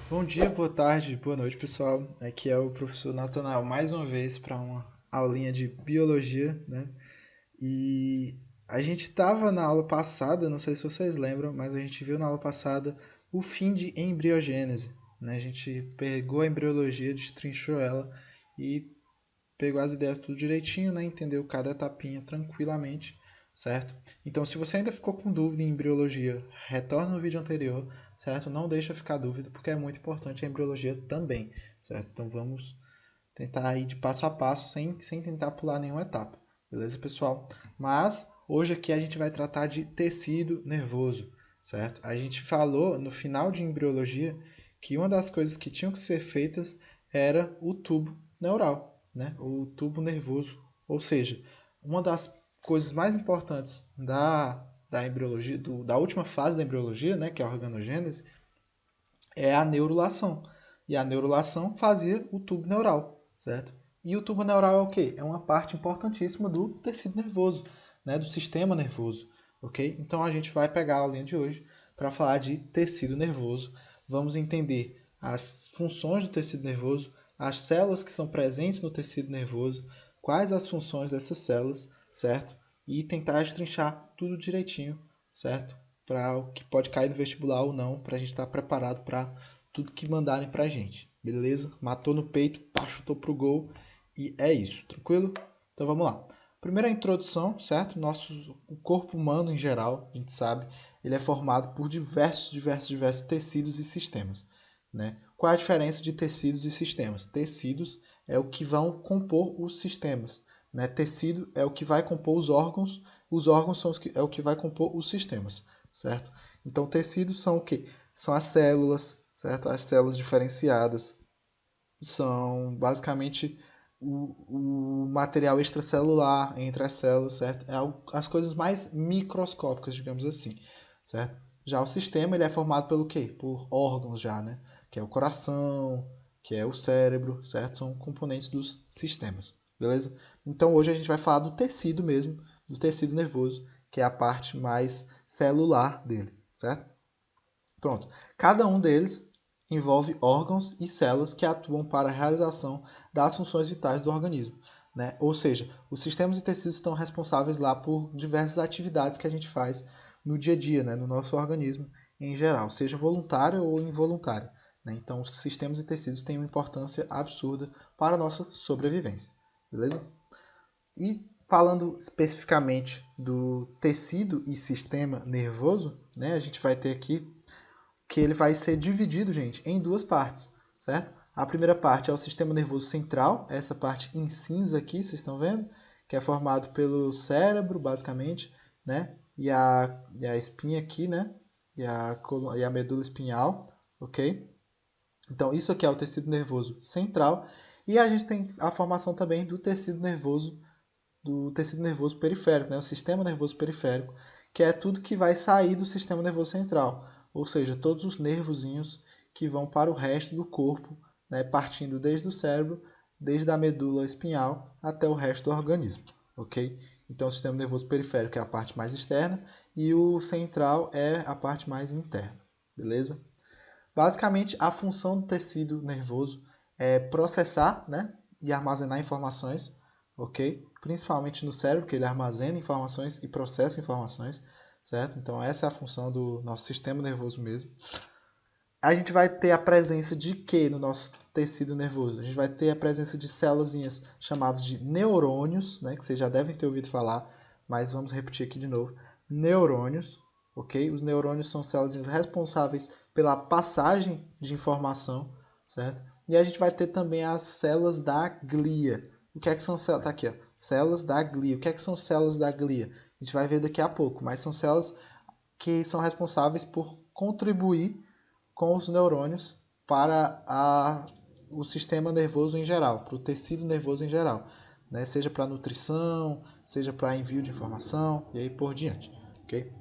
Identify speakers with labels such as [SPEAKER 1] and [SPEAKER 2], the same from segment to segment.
[SPEAKER 1] Bom dia, boa tarde, boa noite, pessoal. Aqui é o professor Natanael mais uma vez para uma aulinha de biologia, né? E a gente estava na aula passada, não sei se vocês lembram, mas a gente viu na aula passada o fim de embriogênese, né? A gente pegou a embriologia, destrinchou ela e pegou as ideias tudo direitinho, né? Entendeu cada etapinha tranquilamente, certo? Então, se você ainda ficou com dúvida em embriologia, retorna no vídeo anterior, certo? Não deixa ficar dúvida, porque é muito importante a embriologia também, certo? Então, vamos tentar ir de passo a passo, sem tentar pular nenhuma etapa, beleza, pessoal? Mas, hoje aqui a gente vai tratar de tecido nervoso, certo? A gente falou no final de embriologia que uma das coisas que tinham que ser feitas era o tubo neural, né? O tubo nervoso. Ou seja, uma das coisas mais importantes da embriologia, da última fase da embriologia, né, que é a organogênese, é a neurulação. E a neurulação fazia o tubo neural, certo? E o tubo neural é o quê? É uma parte importantíssima do tecido nervoso, né, do sistema nervoso, ok? Então a gente vai pegar a aulinha de hoje para falar de tecido nervoso. Vamos entender as funções do tecido nervoso, as células que são presentes no tecido nervoso, quais as funções dessas células, certo? E tentar destrinchar tudo direitinho, certo? Para o que pode cair no vestibular ou não, para a gente estar preparado para tudo que mandarem para a gente, beleza? Matou no peito, pá, chutou pro gol e é isso, tranquilo? Então vamos lá. Primeira introdução, certo? O corpo humano em geral, a gente sabe, ele é formado por diversos tecidos e sistemas, né? Qual é a diferença de tecidos e sistemas? Tecidos é o que vão compor os sistemas, né? Tecido é o que vai compor os órgãos é o que vai compor os sistemas, certo? Então, tecidos são o quê? São as células, certo? As células diferenciadas são basicamente o material extracelular entre as células, certo? É as coisas mais microscópicas, digamos assim, certo? Já o sistema ele é formado pelo quê? Por órgãos já, né? Que é o coração, que é o cérebro, certo? São componentes dos sistemas, beleza? Então hoje a gente vai falar do tecido mesmo, do tecido nervoso, que é a parte mais celular dele, certo? Pronto. Cada um deles envolve órgãos e células que atuam para a realização das funções vitais do organismo, né? Ou seja, os sistemas e tecidos estão responsáveis lá por diversas atividades que a gente faz no dia a dia, né? No nosso organismo em geral, seja voluntária ou involuntária, né? Então, os sistemas e tecidos têm uma importância absurda para a nossa sobrevivência, beleza? E falando especificamente do tecido e sistema nervoso, né? A gente vai ter aqui que ele vai ser dividido, gente, em duas partes, certo? A primeira parte é o sistema nervoso central, essa parte em cinza aqui, vocês estão vendo? Que é formado pelo cérebro, basicamente, né? E a espinha aqui, né? E a medula espinhal, ok? Então, isso aqui é o tecido nervoso central. E a gente tem a formação também do tecido nervoso periférico, né? O sistema nervoso periférico, que é tudo que vai sair do sistema nervoso central, ou seja, todos os nervozinhos que vão para o resto do corpo, né? Partindo desde o cérebro, desde a medula espinhal até o resto do organismo, ok? Então, o sistema nervoso periférico é a parte mais externa e o central é a parte mais interna, beleza? Basicamente, a função do tecido nervoso é processar, né, e armazenar informações, ok? Principalmente no cérebro, que ele armazena informações e processa informações, certo? Então, essa é a função do nosso sistema nervoso mesmo. A gente vai ter a presença de quê no nosso tecido nervoso? A gente vai ter a presença de células chamadas de neurônios, né, que vocês já devem ter ouvido falar, mas vamos repetir aqui de novo. Neurônios, ok? Os neurônios são células responsáveis pela passagem de informação, certo? E a gente vai ter também as células da glia. O que é que são células? Tá aqui, ó. Células da glia. O que é que são células da glia? A gente vai ver daqui a pouco, mas são células que são responsáveis por contribuir com os neurônios para o sistema nervoso em geral, para o tecido nervoso em geral, né? Seja para nutrição, seja para envio de informação e aí por diante, ok?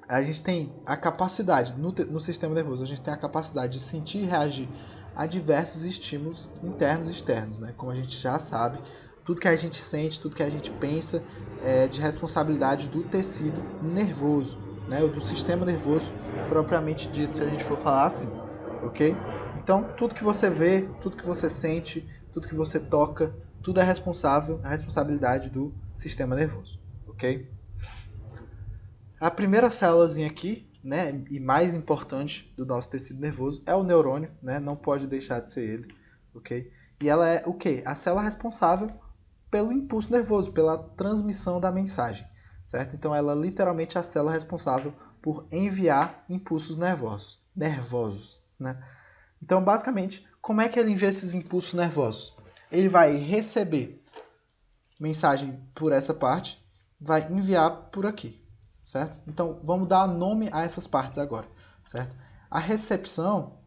[SPEAKER 1] A gente tem a capacidade, no sistema nervoso, a gente tem a capacidade de sentir e reagir a diversos estímulos internos e externos, né? Como a gente já sabe, tudo que a gente sente, tudo que a gente pensa é de responsabilidade do tecido nervoso, né? Ou do sistema nervoso propriamente dito, se a gente for falar assim, ok? Então, tudo que você vê, tudo que você sente, tudo que você toca, tudo é a responsabilidade do sistema nervoso, ok? A primeira célulazinha aqui, né, e mais importante do nosso tecido nervoso é o neurônio, né? Não pode deixar de ser ele, ok? E ela é o quê? A célula responsável pelo impulso nervoso, pela transmissão da mensagem, certo? Então ela é literalmente a célula responsável por enviar impulsos nervosos, né? Então, basicamente, como é que ele envia esses impulsos nervosos? Ele vai receber mensagem por essa parte, vai enviar por aqui, certo? Então, vamos dar nome a essas partes agora, certo? A recepção,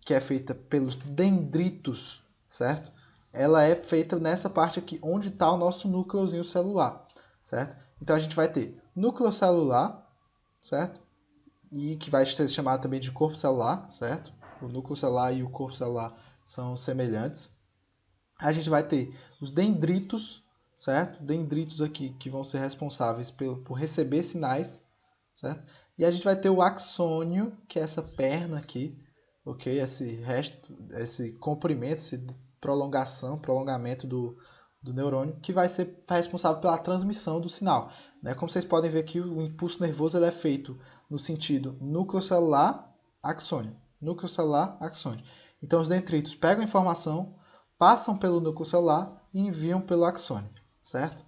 [SPEAKER 1] que é feita pelos dendritos, certo? Ela é feita nessa parte aqui, onde está o nosso núcleozinho celular, certo? Então, a gente vai ter núcleo celular, certo? E que vai ser chamado também de corpo celular, certo? O núcleo celular e o corpo celular são semelhantes. A gente vai ter os dendritos, certo? Dendritos aqui que vão ser responsáveis por receber sinais, certo? E a gente vai ter o axônio, que é essa perna aqui, ok? Esse resto, esse comprimento, esse prolongamento do neurônio, que vai ser responsável pela transmissão do sinal, né? Como vocês podem ver aqui, o impulso nervoso ele é feito no sentido núcleo celular, axônio. Núcleo celular, axônio. Então, os dendritos pegam a informação, passam pelo núcleo celular e enviam pelo axônio, certo?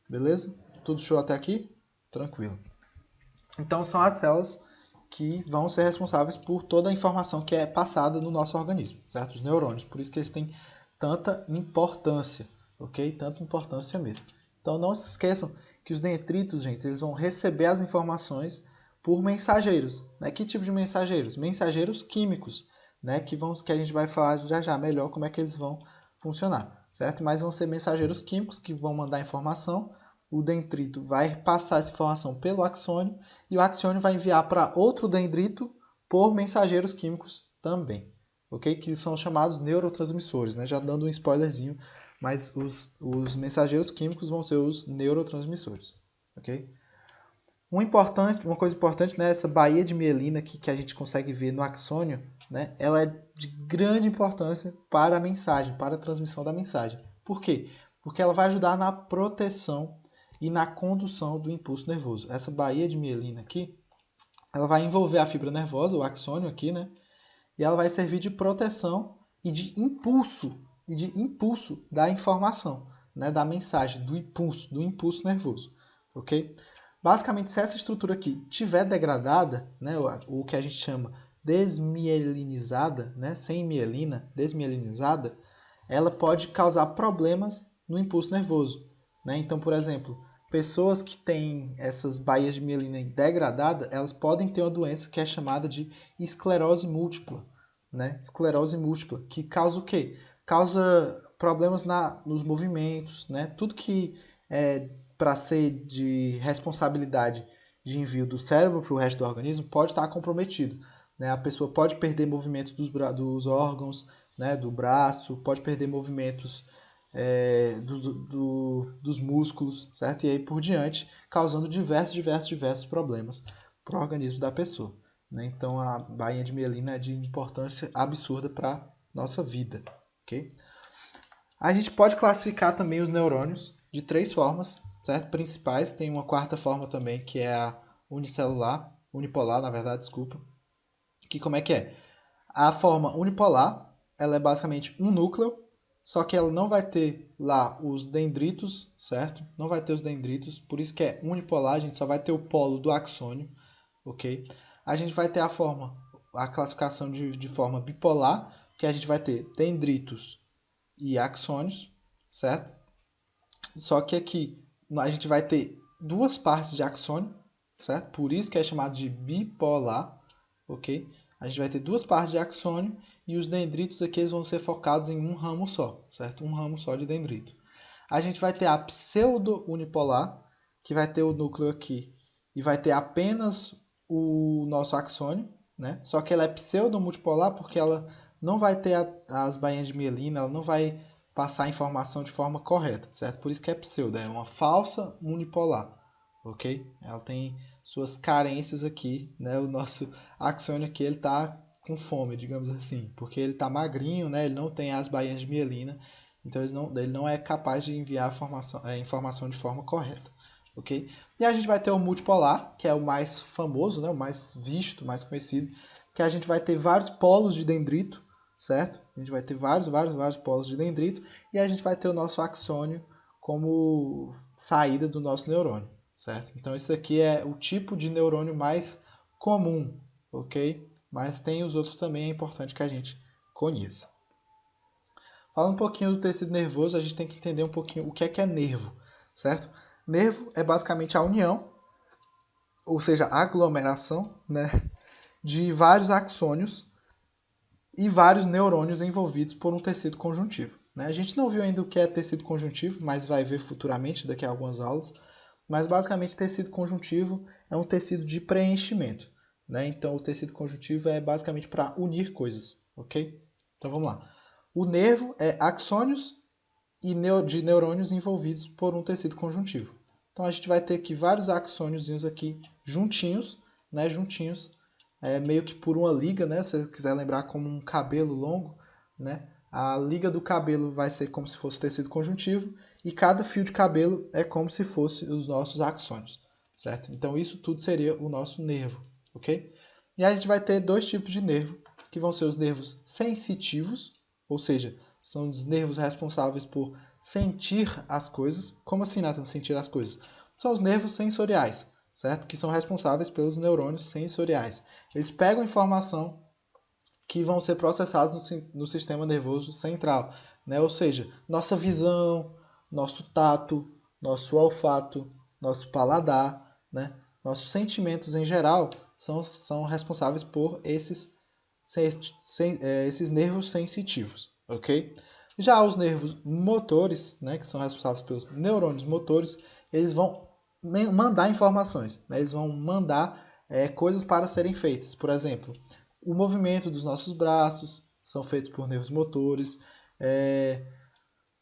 [SPEAKER 1] Beleza? Tudo show até aqui? Tranquilo. Então, são as células que vão ser responsáveis por toda a informação que é passada no nosso organismo, certo? Os neurônios. Por isso que eles têm tanta importância, ok? Tanta importância mesmo. Então, não se esqueçam que os dendritos, gente, eles vão receber as informações por mensageiros, né? Que tipo de mensageiros? Mensageiros químicos, né? Que a gente vai falar já já melhor como é que eles vão funcionar, certo? Mas vão ser mensageiros químicos que vão mandar informação. O dendrito vai passar essa informação pelo axônio e o axônio vai enviar para outro dendrito por mensageiros químicos também, ok? Que são chamados neurotransmissores, né? Já dando um spoilerzinho, mas os mensageiros químicos vão ser os neurotransmissores, ok? Uma coisa importante, né? Essa baía de mielina que a gente consegue ver no axônio, né? Ela é de grande importância para a mensagem, para a transmissão da mensagem. Por quê? Porque ela vai ajudar na proteção e na condução do impulso nervoso. Essa baía de mielina aqui, ela vai envolver a fibra nervosa, o axônio aqui, né? E ela vai servir de proteção e de impulso da informação, né? Da mensagem, do impulso nervoso, ok? Basicamente, se essa estrutura aqui tiver degradada, né? O que a gente chama desmielinizada, né? Sem mielina, desmielinizada, ela pode causar problemas no impulso nervoso, né? Então, por exemplo, pessoas que têm essas baías de mielina degradada, elas podem ter uma doença que é chamada de esclerose múltipla, né? Esclerose múltipla, que causa o quê? Causa problemas nos movimentos, né? Tudo que é para ser de responsabilidade de envio do cérebro para o resto do organismo pode estar comprometido, né? A pessoa pode perder movimentos dos órgãos, né? Do braço, pode perder movimentos dos músculos, certo? E aí por diante, causando diversos problemas para o organismo da pessoa, né? Então a bainha de mielina é de importância absurda para a nossa vida, ok? A gente pode classificar também os neurônios de três formas, certo? Principais. Tem uma quarta forma também, que é a unipolar, na verdade, desculpa. Que como é que é? A forma unipolar, ela é basicamente um núcleo, só que ela não vai ter lá os dendritos, certo? Não vai ter os dendritos, por isso que é unipolar, a gente só vai ter o polo do axônio, ok? A gente vai ter a classificação de forma bipolar, que a gente vai ter dendritos e axônios, certo? Só que aqui a gente vai ter duas partes de axônio, certo? Por isso que é chamado de bipolar, ok? A gente vai ter duas partes de axônio e os dendritos aqui eles vão ser focados em um ramo só, certo? Um ramo só de dendrito. A gente vai ter a pseudo-unipolar, que vai ter o núcleo aqui e vai ter apenas o nosso axônio, né? Só que ela é pseudo-multipolar porque ela não vai ter as bainhas de mielina, ela não vai passar a informação de forma correta, certo? Por isso que é pseudo, é uma falsa unipolar, ok? Ela tem suas carências aqui, né? O nosso axônio aqui, ele está com fome, digamos assim, porque ele está magrinho, né? Ele não tem as bainhas de mielina, então ele não é capaz de enviar a informação de forma correta, ok? E a gente vai ter o multipolar, que é o mais famoso, né? O mais visto, mais conhecido, que a gente vai ter vários polos de dendrito, certo? A gente vai ter vários polos de dendrito e a gente vai ter o nosso axônio como saída do nosso neurônio, certo? Então, esse aqui é o tipo de neurônio mais comum, ok? Mas tem os outros também, é importante que a gente conheça. Falando um pouquinho do tecido nervoso, a gente tem que entender um pouquinho o que é nervo, certo? Nervo é basicamente a união, ou seja, a aglomeração, né, de vários axônios e vários neurônios envolvidos por um tecido conjuntivo, né? A gente não viu ainda o que é tecido conjuntivo, mas vai ver futuramente, daqui a algumas aulas. Mas basicamente tecido conjuntivo é um tecido de preenchimento, né? Então o tecido conjuntivo é basicamente para unir coisas, ok? Então vamos lá. O nervo é axônios e de neurônios envolvidos por um tecido conjuntivo. Então a gente vai ter aqui vários axôniozinhos aqui juntinhos, né? Juntinhos, meio que por uma liga, né? Se você quiser lembrar como um cabelo longo, né? A liga do cabelo vai ser como se fosse o tecido conjuntivo e cada fio de cabelo é como se fosse os nossos axônios, certo? Então isso tudo seria o nosso nervo, ok? E a gente vai ter dois tipos de nervo, que vão ser os nervos sensitivos, ou seja, são os nervos responsáveis por sentir as coisas. Como assim, Nathan, sentir as coisas? São os nervos sensoriais, certo? Que são responsáveis pelos neurônios sensoriais. Eles pegam informação que vão ser processados no sistema nervoso central, né? Ou seja, nossa visão, nosso tato, nosso olfato, nosso paladar, né? Nossos sentimentos em geral são responsáveis por esses nervos sensitivos, ok? Já os nervos motores, né, que são responsáveis pelos neurônios motores, eles vão mandar informações, né? Eles vão mandar coisas para serem feitas. Por exemplo, o movimento dos nossos braços são feitos por nervos motores,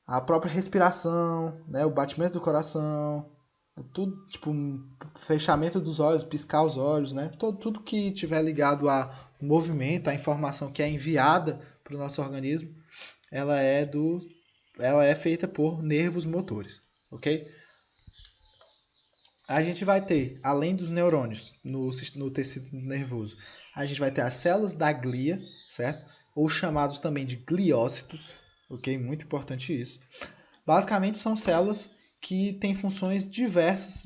[SPEAKER 1] a própria respiração, né, o batimento do coração, tudo, tipo, fechamento dos olhos, piscar os olhos, né? Tudo que tiver ligado a movimento, a informação que é enviada para o nosso organismo, ela é feita por nervos motores, ok? A gente vai ter, além dos neurônios no tecido nervoso, a gente vai ter as células da glia, certo? Ou chamados também de gliócitos, ok? Muito importante isso. Basicamente são células que têm funções diversas,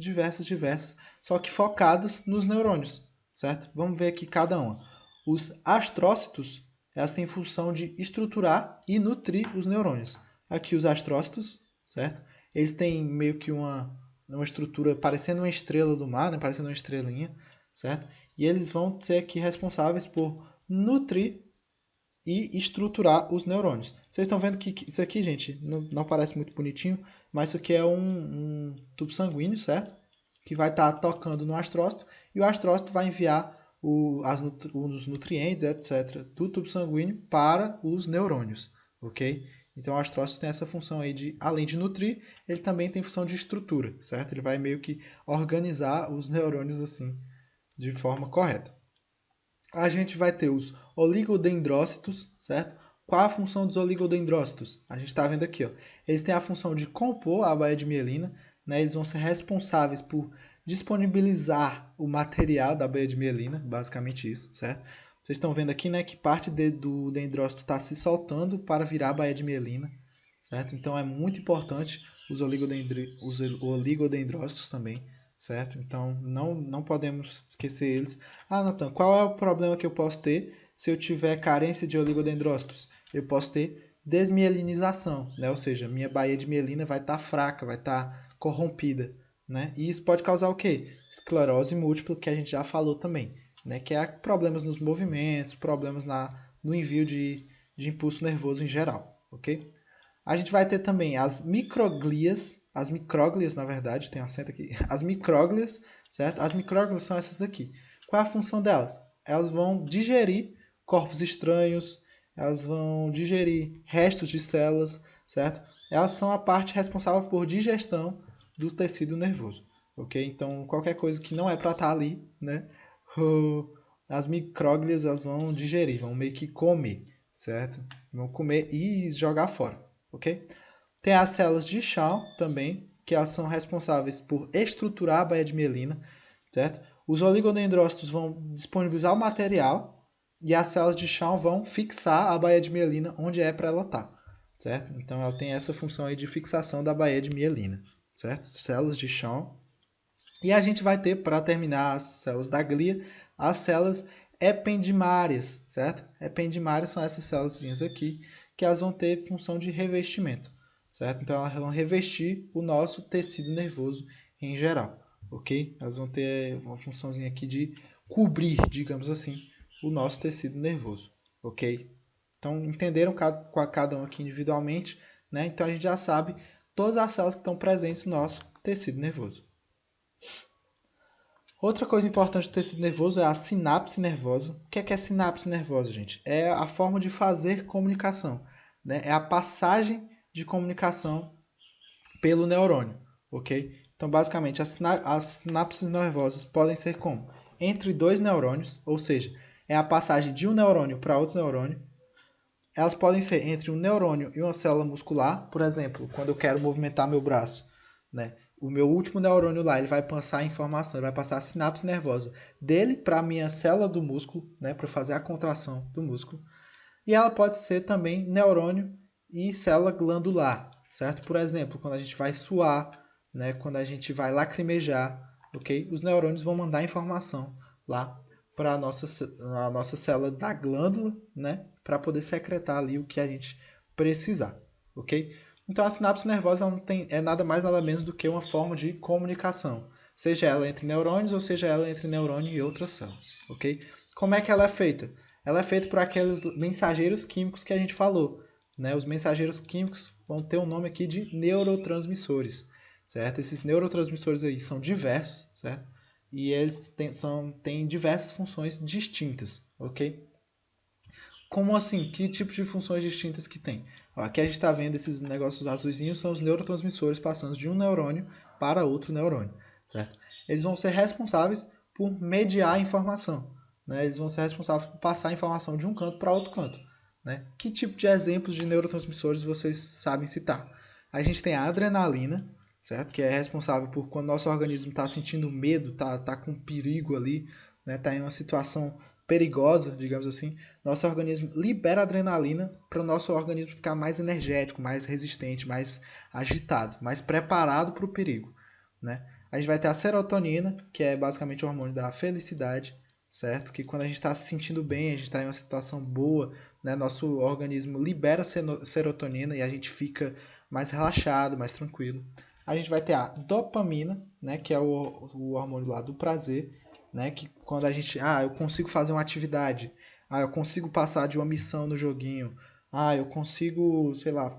[SPEAKER 1] só que focadas nos neurônios, certo? Vamos ver aqui cada uma. Os astrócitos, elas têm função de estruturar e nutrir os neurônios. Aqui os astrócitos, certo? Eles têm meio que uma estrutura parecendo uma estrela do mar, né? Parecendo uma estrelinha, certo? E eles vão ser aqui responsáveis por nutrir e estruturar os neurônios. Vocês estão vendo que isso aqui, gente, não parece muito bonitinho, mas isso aqui é um tubo sanguíneo, certo? Que vai estar tocando no astrócito e o astrócito vai enviar os nutrientes, etc., do tubo sanguíneo para os neurônios, ok? Então o astrócito tem essa função aí de, além de nutrir, ele também tem função de estrutura, certo? Ele vai meio que organizar os neurônios assim, de forma correta. A gente vai ter os oligodendrócitos, certo? Qual a função dos oligodendrócitos? A gente está vendo aqui, ó. Eles têm a função de compor a baía de mielina, né? Eles vão ser responsáveis por disponibilizar o material da baía de mielina, basicamente isso, certo? Vocês estão vendo aqui, né, que parte do dendrócito está se soltando para virar a baía de mielina, certo? Então é muito importante os oligodendrócitos também, certo? Então não podemos esquecer eles. Ah, Nathan, qual é o problema que eu posso ter se eu tiver carência de oligodendrócitos? Eu posso ter desmielinização, né? Ou seja, minha baía de mielina vai estar fraca, vai estar corrompida, né? E isso pode causar o quê? Esclerose múltipla, que a gente já falou também, né? Que é problemas nos movimentos, problemas no envio de impulso nervoso em geral, ok? A gente vai ter também as microglias, na verdade, tem um acento aqui, as microglias, certo? As microglias são essas daqui. Qual é a função delas? Elas vão digerir corpos estranhos, elas vão digerir restos de células, certo? Elas são a parte responsável por digestão do tecido nervoso, ok? Então, qualquer coisa que não é para estar ali, né? as micróglias elas vão digerir, vão meio que comer, certo? Vão comer e jogar fora, ok? Tem as células de Schwann também, que elas são responsáveis por estruturar a baía de mielina, certo? Os oligodendrócitos vão disponibilizar o material e as células de Schwann vão fixar a baía de mielina onde é para ela estar, certo? Então ela tem essa função aí de fixação da baía de mielina, certo? Células de Schwann. E a gente vai ter, para terminar as células da glia, as células ependimárias, certo? Ependimárias são essas células aqui, que elas vão ter função de revestimento, certo? Então elas vão revestir o nosso tecido nervoso em geral, ok? Elas vão ter uma funçãozinha aqui de cobrir, digamos assim, o nosso tecido nervoso, ok? Então entenderam cada um aqui individualmente, né? Então a gente já sabe todas as células que estão presentes no nosso tecido nervoso. Outra coisa importante do tecido nervoso é a sinapse nervosa. O que é sinapse nervosa, gente? É a forma de fazer comunicação, né? É a passagem de comunicação pelo neurônio, ok? Então, basicamente, as sinapses nervosas podem ser como? Entre dois neurônios, ou seja, é a passagem de um neurônio para outro neurônio. Elas podem ser entre um neurônio e uma célula muscular. Por exemplo, quando eu quero movimentar meu braço, né? O meu último neurônio lá, ele vai passar a informação, ele vai passar a sinapse nervosa dele para a minha célula do músculo, né, para fazer a contração do músculo. E ela pode ser também neurônio e célula glandular, certo? Por exemplo, quando a gente vai suar, né, quando a gente vai lacrimejar, ok? Os neurônios vão mandar informação lá para a nossa célula da glândula, né, para poder secretar ali o que a gente precisar, ok? Então, a sinapse nervosa é nada mais nada menos do que uma forma de comunicação, seja ela entre neurônios ou seja ela entre neurônio e outras células, ok? Como é que ela é feita? Ela é feita por aqueles mensageiros químicos que a gente falou, né? Os mensageiros químicos vão ter o nome aqui de neurotransmissores, certo? Esses neurotransmissores aí são diversos, certo? E eles têm diversas funções distintas, ok? Como assim? Que tipo de funções distintas que tem? Ó, aqui a gente está vendo esses negócios azuisinhos, são os neurotransmissores passando de um neurônio para outro neurônio, certo? Eles vão ser responsáveis por mediar a informação, né? Eles vão ser responsáveis por passar a informação de um canto para outro canto, né? Que tipo de exemplos de neurotransmissores vocês sabem citar? A gente tem a adrenalina, certo? Que é responsável por quando nosso organismo está sentindo medo, tá com perigo ali, né? Tá em uma situação perigosa, digamos assim, nosso organismo libera adrenalina para o nosso organismo ficar mais energético, mais resistente, mais agitado, mais preparado para o perigo, né? A gente vai ter a serotonina, que é basicamente o hormônio da felicidade, certo? Que quando a gente está se sentindo bem, a gente está em uma situação boa, né? Nosso organismo libera serotonina e a gente fica mais relaxado, mais tranquilo. A gente vai ter a dopamina, né? Que é o hormônio lá do prazer, né? Que quando a gente, eu consigo fazer uma atividade, eu consigo passar de uma missão no joguinho, eu consigo, sei lá,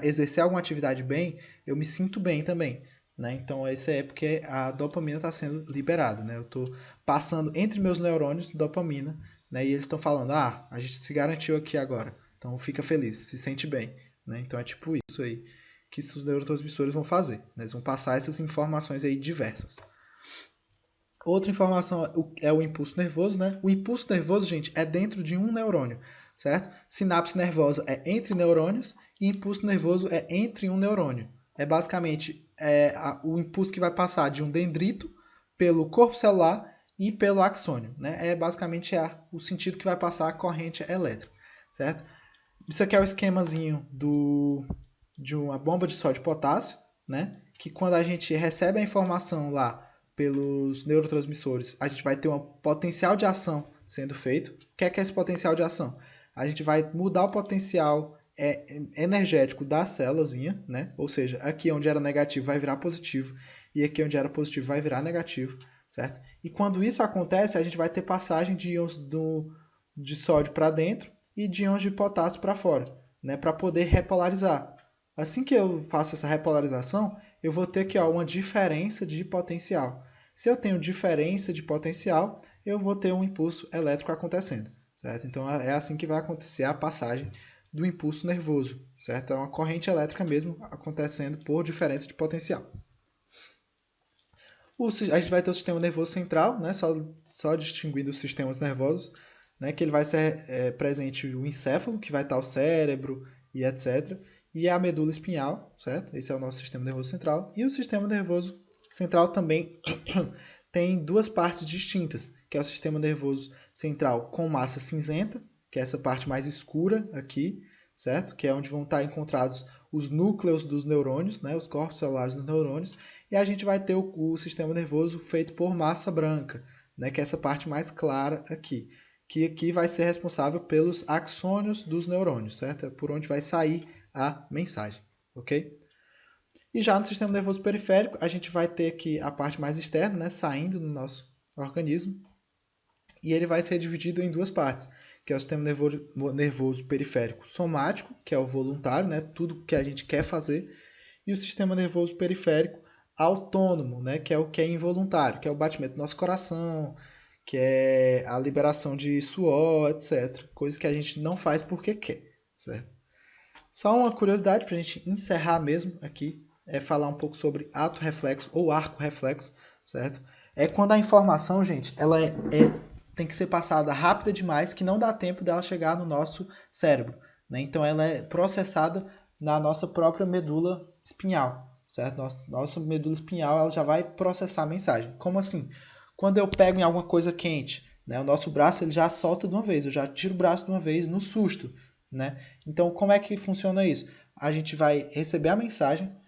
[SPEAKER 1] exercer alguma atividade bem, eu me sinto bem também, né? Então isso é porque a dopamina está sendo liberada, né? Eu estou passando entre meus neurônios dopamina, né? E eles estão falando, a gente se garantiu aqui agora, então fica feliz, se sente bem, né? Então é tipo isso aí que os neurotransmissores vão fazer, né? Eles vão passar essas informações aí diversas. Outra informação é o impulso nervoso, né? O impulso nervoso, gente, é dentro de um neurônio, certo? Sinapse nervosa é entre neurônios e impulso nervoso é entre um neurônio. É basicamente o impulso que vai passar de um dendrito pelo corpo celular e pelo axônio, né? É basicamente o sentido que vai passar a corrente elétrica, certo? Isso aqui é o esquemazinho de uma bomba de sódio e potássio, né? Que quando a gente recebe a informação lá pelos neurotransmissores, a gente vai ter um potencial de ação sendo feito. O que é esse potencial de ação? A gente vai mudar o potencial energético da célulazinha, né? Ou seja, aqui onde era negativo vai virar positivo e aqui onde era positivo vai virar negativo, certo? E quando isso acontece, a gente vai ter passagem de íons de sódio para dentro e de íons de potássio para fora, né? Para poder repolarizar. Assim que eu faço essa repolarização, eu vou ter aqui uma diferença de potencial. Se eu tenho diferença de potencial, eu vou ter um impulso elétrico acontecendo, certo? Então é assim que vai acontecer a passagem do impulso nervoso, certo? É uma corrente elétrica mesmo acontecendo por diferença de potencial. A gente vai ter o sistema nervoso central, né? Só distinguindo os sistemas nervosos, né? Que ele vai ser presente o encéfalo, que vai estar o cérebro e etc. E a medula espinhal, certo? Esse é o nosso sistema nervoso central. E o sistema nervoso central também tem duas partes distintas, que é o sistema nervoso central com massa cinzenta, que é essa parte mais escura aqui, certo? Que é onde vão estar encontrados os núcleos dos neurônios, né? Os corpos celulares dos neurônios. E a gente vai ter o sistema nervoso feito por massa branca, né? Que é essa parte mais clara aqui, que aqui vai ser responsável pelos axônios dos neurônios, certo? É por onde vai sair a mensagem, ok? E já no sistema nervoso periférico, a gente vai ter aqui a parte mais externa, né, saindo do nosso organismo, e ele vai ser dividido em duas partes, que é o sistema nervoso periférico somático, que é o voluntário, né, tudo que a gente quer fazer, e o sistema nervoso periférico autônomo, né, que é o que é involuntário, que é o batimento do nosso coração, que é a liberação de suor, etc. Coisas que a gente não faz porque quer, certo? Só uma curiosidade para a gente encerrar mesmo aqui, é falar um pouco sobre ato reflexo ou arco reflexo, certo? É quando a informação, gente, ela tem que ser passada rápida demais, que não dá tempo dela chegar no nosso cérebro, né? Então ela é processada na nossa própria medula espinhal, certo? Nossa medula espinhal ela já vai processar a mensagem. Como assim? Quando eu pego em alguma coisa quente, né, o nosso braço ele já solta de uma vez, eu já tiro o braço de uma vez no susto, né? Então como é que funciona isso? A gente vai receber a mensagem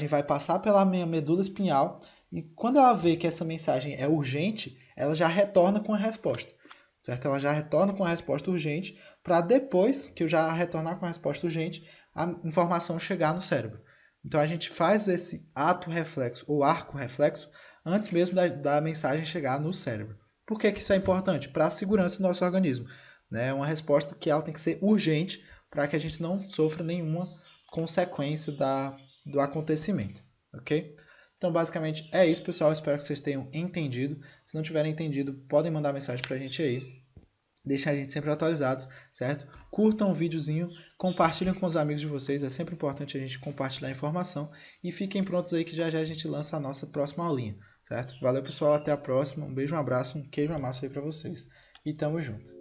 [SPEAKER 1] vai passar pela minha medula espinhal e quando ela vê que essa mensagem é urgente, ela já retorna com a resposta, certo? Ela já retorna com a resposta urgente para depois que eu já retornar com a resposta urgente, a informação chegar no cérebro. Então a gente faz esse ato reflexo ou arco reflexo antes mesmo da mensagem chegar no cérebro. Por que isso é importante? Para a segurança do nosso organismo. É uma resposta que ela tem que ser urgente para que a gente não sofra nenhuma consequência do acontecimento, ok? Então, basicamente, é isso, pessoal. Espero que vocês tenham entendido. Se não tiverem entendido, podem mandar mensagem para a gente aí. Deixem a gente sempre atualizados, certo? Curtam o videozinho, compartilhem com os amigos de vocês. É sempre importante a gente compartilhar a informação. E fiquem prontos aí que já já a gente lança a nossa próxima aulinha, certo? Valeu, pessoal. Até a próxima. Um beijo, um abraço, um queijo, uma massa aí para vocês. E tamo junto.